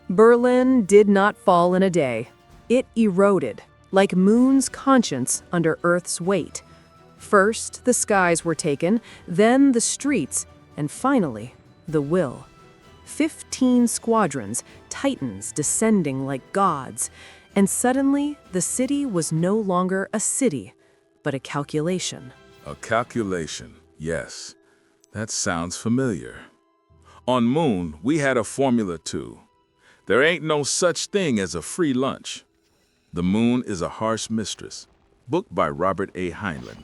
Berlin did not fall in a day. It eroded, like Moon's conscience under Earth's weight. First, the skies were taken, then the streets, and finally, the will. 15 squadrons, titans descending like gods, and suddenly the city was no longer a city, but a calculation. A calculation, yes. That sounds familiar. On Moon, we had a formula too. There ain't no such thing as a free lunch. The Moon is a Harsh Mistress, book by Robert A. Heinlein.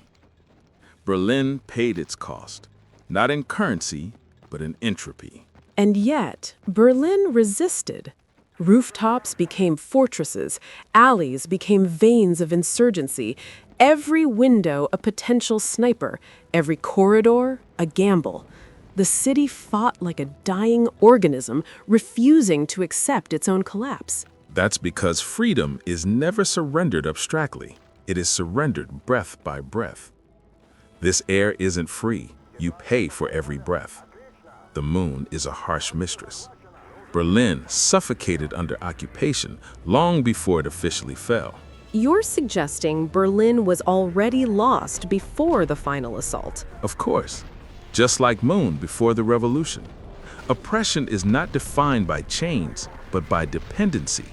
Berlin paid its cost, not in currency, but in entropy. And yet, Berlin resisted. Rooftops became fortresses, alleys became veins of insurgency, every window a potential sniper, every corridor a gamble. The city fought like a dying organism, refusing to accept its own collapse. That's because freedom is never surrendered abstractly. It is surrendered breath by breath. This air isn't free. You pay for every breath. The Moon is a Harsh Mistress. Berlin suffocated under occupation long before it officially fell. You're suggesting Berlin was already lost before the final assault. Of course, just like Moon before the revolution. Oppression is not defined by chains, but by dependency.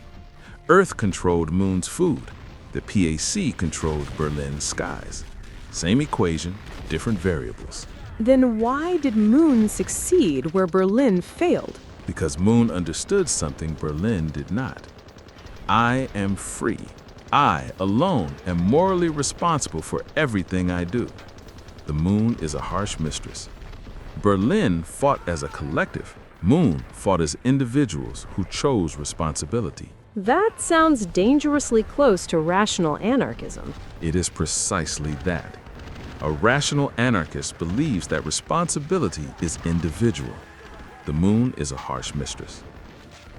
Earth controlled Moon's food. The PAC controlled Berlin's skies. Same equation, different variables. Then why did Moon succeed where Berlin failed? Because Moon understood something Berlin did not. I am free. I, alone, am morally responsible for everything I do. The Moon is a Harsh Mistress. Berlin fought as a collective. Moon fought as individuals who chose responsibility. That sounds dangerously close to rational anarchism. It is precisely that. A rational anarchist believes that responsibility is individual. The Moon is a Harsh Mistress.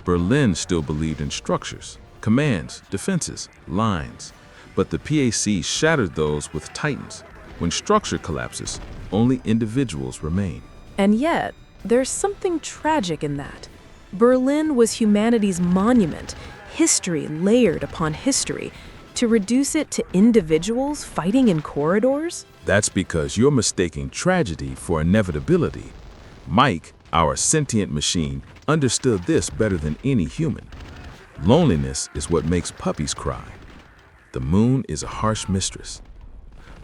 Berlin still believed in structures, commands, defenses, lines. But the PAC shattered those with titans. When structure collapses, only individuals remain. And yet, there's something tragic in that. Berlin was humanity's monument, history layered upon history. To reduce it to individuals fighting in corridors? That's because you're mistaking tragedy for inevitability. Mike, our sentient machine, understood this better than any human. Loneliness is what makes puppies cry. The Moon is a Harsh Mistress.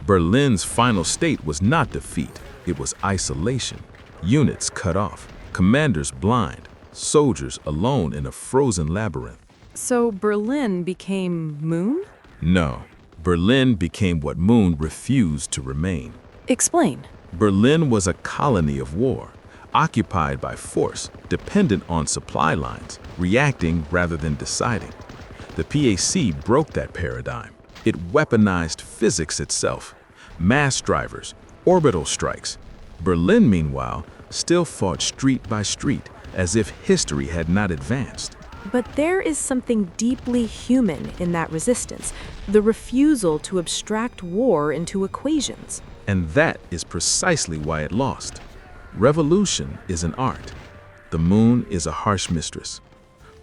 Berlin's final state was not defeat, it was isolation. Units cut off, commanders blind, soldiers alone in a frozen labyrinth. So Berlin became Moon? No, Berlin became what Moon refused to remain. Explain. Berlin was a colony of war, occupied by force, dependent on supply lines, reacting rather than deciding. The PAC broke that paradigm. It weaponized physics itself, mass drivers, orbital strikes. Berlin, meanwhile, still fought street by street, as if history had not advanced. But there is something deeply human in that resistance, the refusal to abstract war into equations. And that is precisely why it lost. Revolution is an art. The Moon is a Harsh Mistress.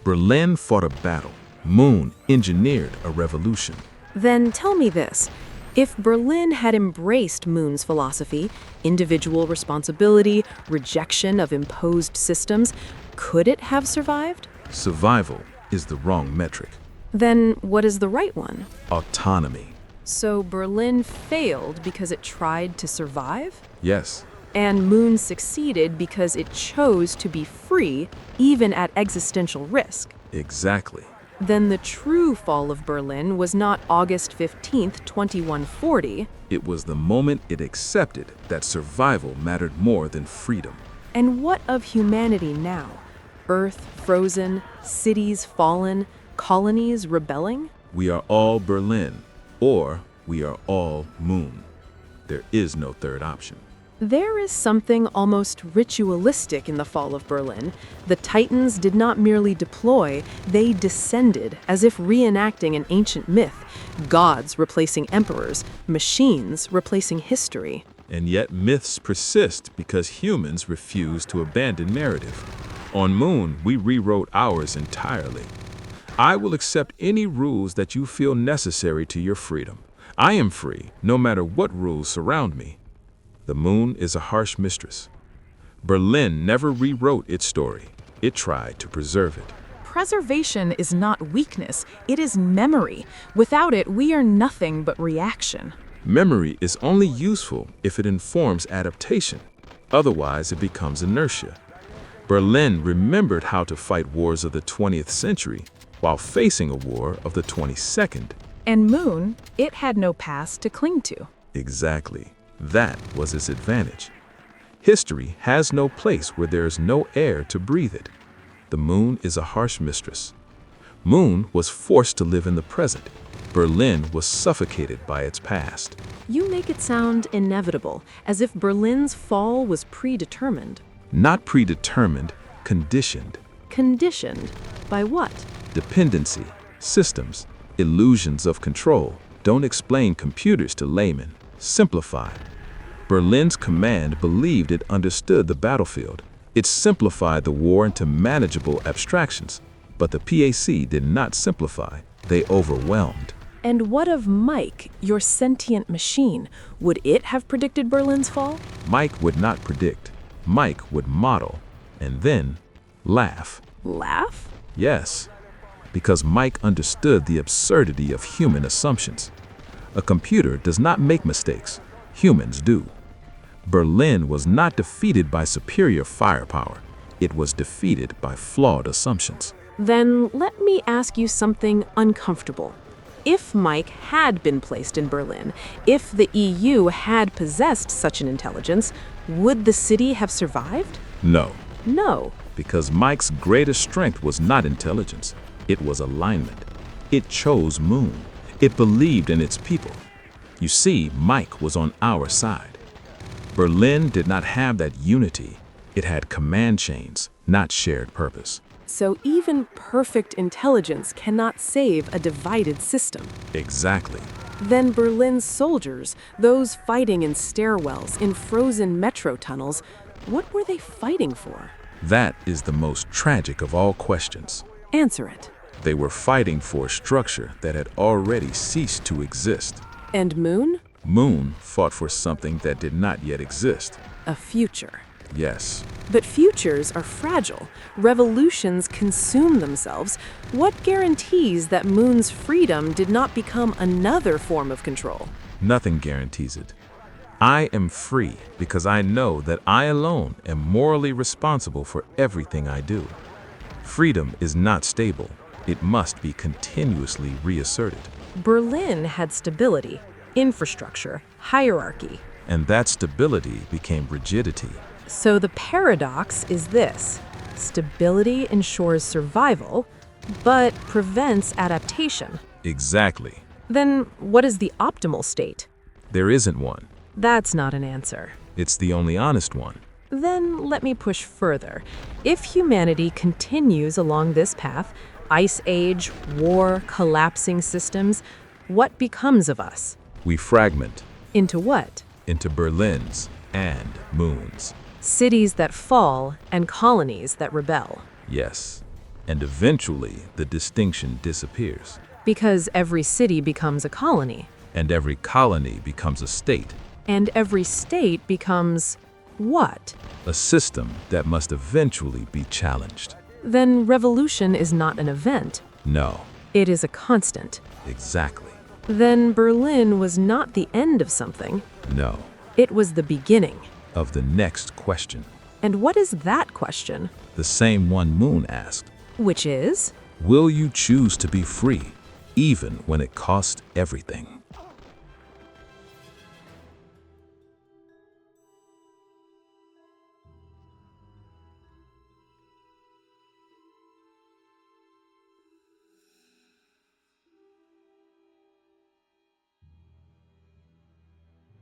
Berlin fought a battle. Moon engineered a revolution. Then tell me this. If Berlin had embraced Moon's philosophy, individual responsibility, rejection of imposed systems, could it have survived? Survival is the wrong metric. Then what is the right one? Autonomy. So Berlin failed because it tried to survive? Yes. And Moon succeeded because it chose to be free, even at existential risk. Exactly. Then the true fall of Berlin was not August 15th, 2140. It was the moment it accepted that survival mattered more than freedom. And what of humanity now? Earth frozen, cities fallen, colonies rebelling? We are all Berlin, or we are all Moon. There is no third option. There is something almost ritualistic in the fall of Berlin. The Titans did not merely deploy, they descended, as if reenacting an ancient myth. Gods replacing emperors, machines replacing history. And yet myths persist because humans refuse to abandon narrative. On Moon, we rewrote ours entirely. I will accept any rules that you feel necessary to your freedom. I am free, no matter what rules surround me. The Moon is a harsh mistress. Berlin never rewrote its story. It tried to preserve it. Preservation is not weakness, it is memory. Without it, we are nothing but reaction. Memory is only useful if it informs adaptation. Otherwise, it becomes inertia. Berlin remembered how to fight wars of the 20th century while facing a war of the 22nd. And Moon, it had no past to cling to. Exactly. That was its advantage. History has no place where there is no air to breathe it. The Moon is a harsh mistress. Moon was forced to live in the present. Berlin was suffocated by its past. You make it sound inevitable, as if Berlin's fall was predetermined. Not predetermined, conditioned. Conditioned by what? Dependency, systems, illusions of control. Don't explain computers to laymen. Simplify. Berlin's command believed it understood the battlefield. It simplified the war into manageable abstractions. But the PAC did not simplify. They overwhelmed. And what of Mike, your sentient machine? Would it have predicted Berlin's fall? Mike would not predict. Mike would model. And then laugh. Laugh? Yes, because Mike understood the absurdity of human assumptions. A computer does not make mistakes. Humans do. Berlin was not defeated by superior firepower. It was defeated by flawed assumptions. Then let me ask you something uncomfortable. If Mike had been placed in Berlin, if the EU had possessed such an intelligence, would the city have survived? No, No. because Mike's greatest strength was not intelligence. It was alignment. It chose Moon. It believed in its people. You see, Mike was on our side. Berlin did not have that unity. It had command chains, not shared purpose. So even perfect intelligence cannot save a divided system. Exactly. Then Berlin's soldiers, those fighting in stairwells, in frozen metro tunnels, what were they fighting for? That is the most tragic of all questions. Answer it. They were fighting for a structure that had already ceased to exist. And Moon? Moon fought for something that did not yet exist. A future. Yes. But futures are fragile. Revolutions consume themselves. What guarantees that Moon's freedom did not become another form of control? Nothing guarantees it. I am free because I know that I alone am morally responsible for everything I do. Freedom is not stable. It must be continuously reasserted. Berlin had stability, infrastructure, hierarchy. And that stability became rigidity. So the paradox is this: stability ensures survival, but prevents adaptation. Exactly. Then what is the optimal state? There isn't one. That's not an answer. It's the only honest one. Then let me push further. If humanity continues along this path, ice age, war, collapsing systems, what becomes of us? We fragment Into what? into Berlins and Moons. Cities that fall and colonies that rebel. Yes. And eventually the distinction disappears. Because every city becomes a colony. And every colony becomes a state. And every state becomes what? A system that must eventually be challenged. Then revolution is not an event. No, It is a constant. exactly. Then Berlin was not the end of something. No. It was the beginning. Of the next question. And what is that question? The same one Moon asked. Which is? Will you choose to be free, even when it costs everything?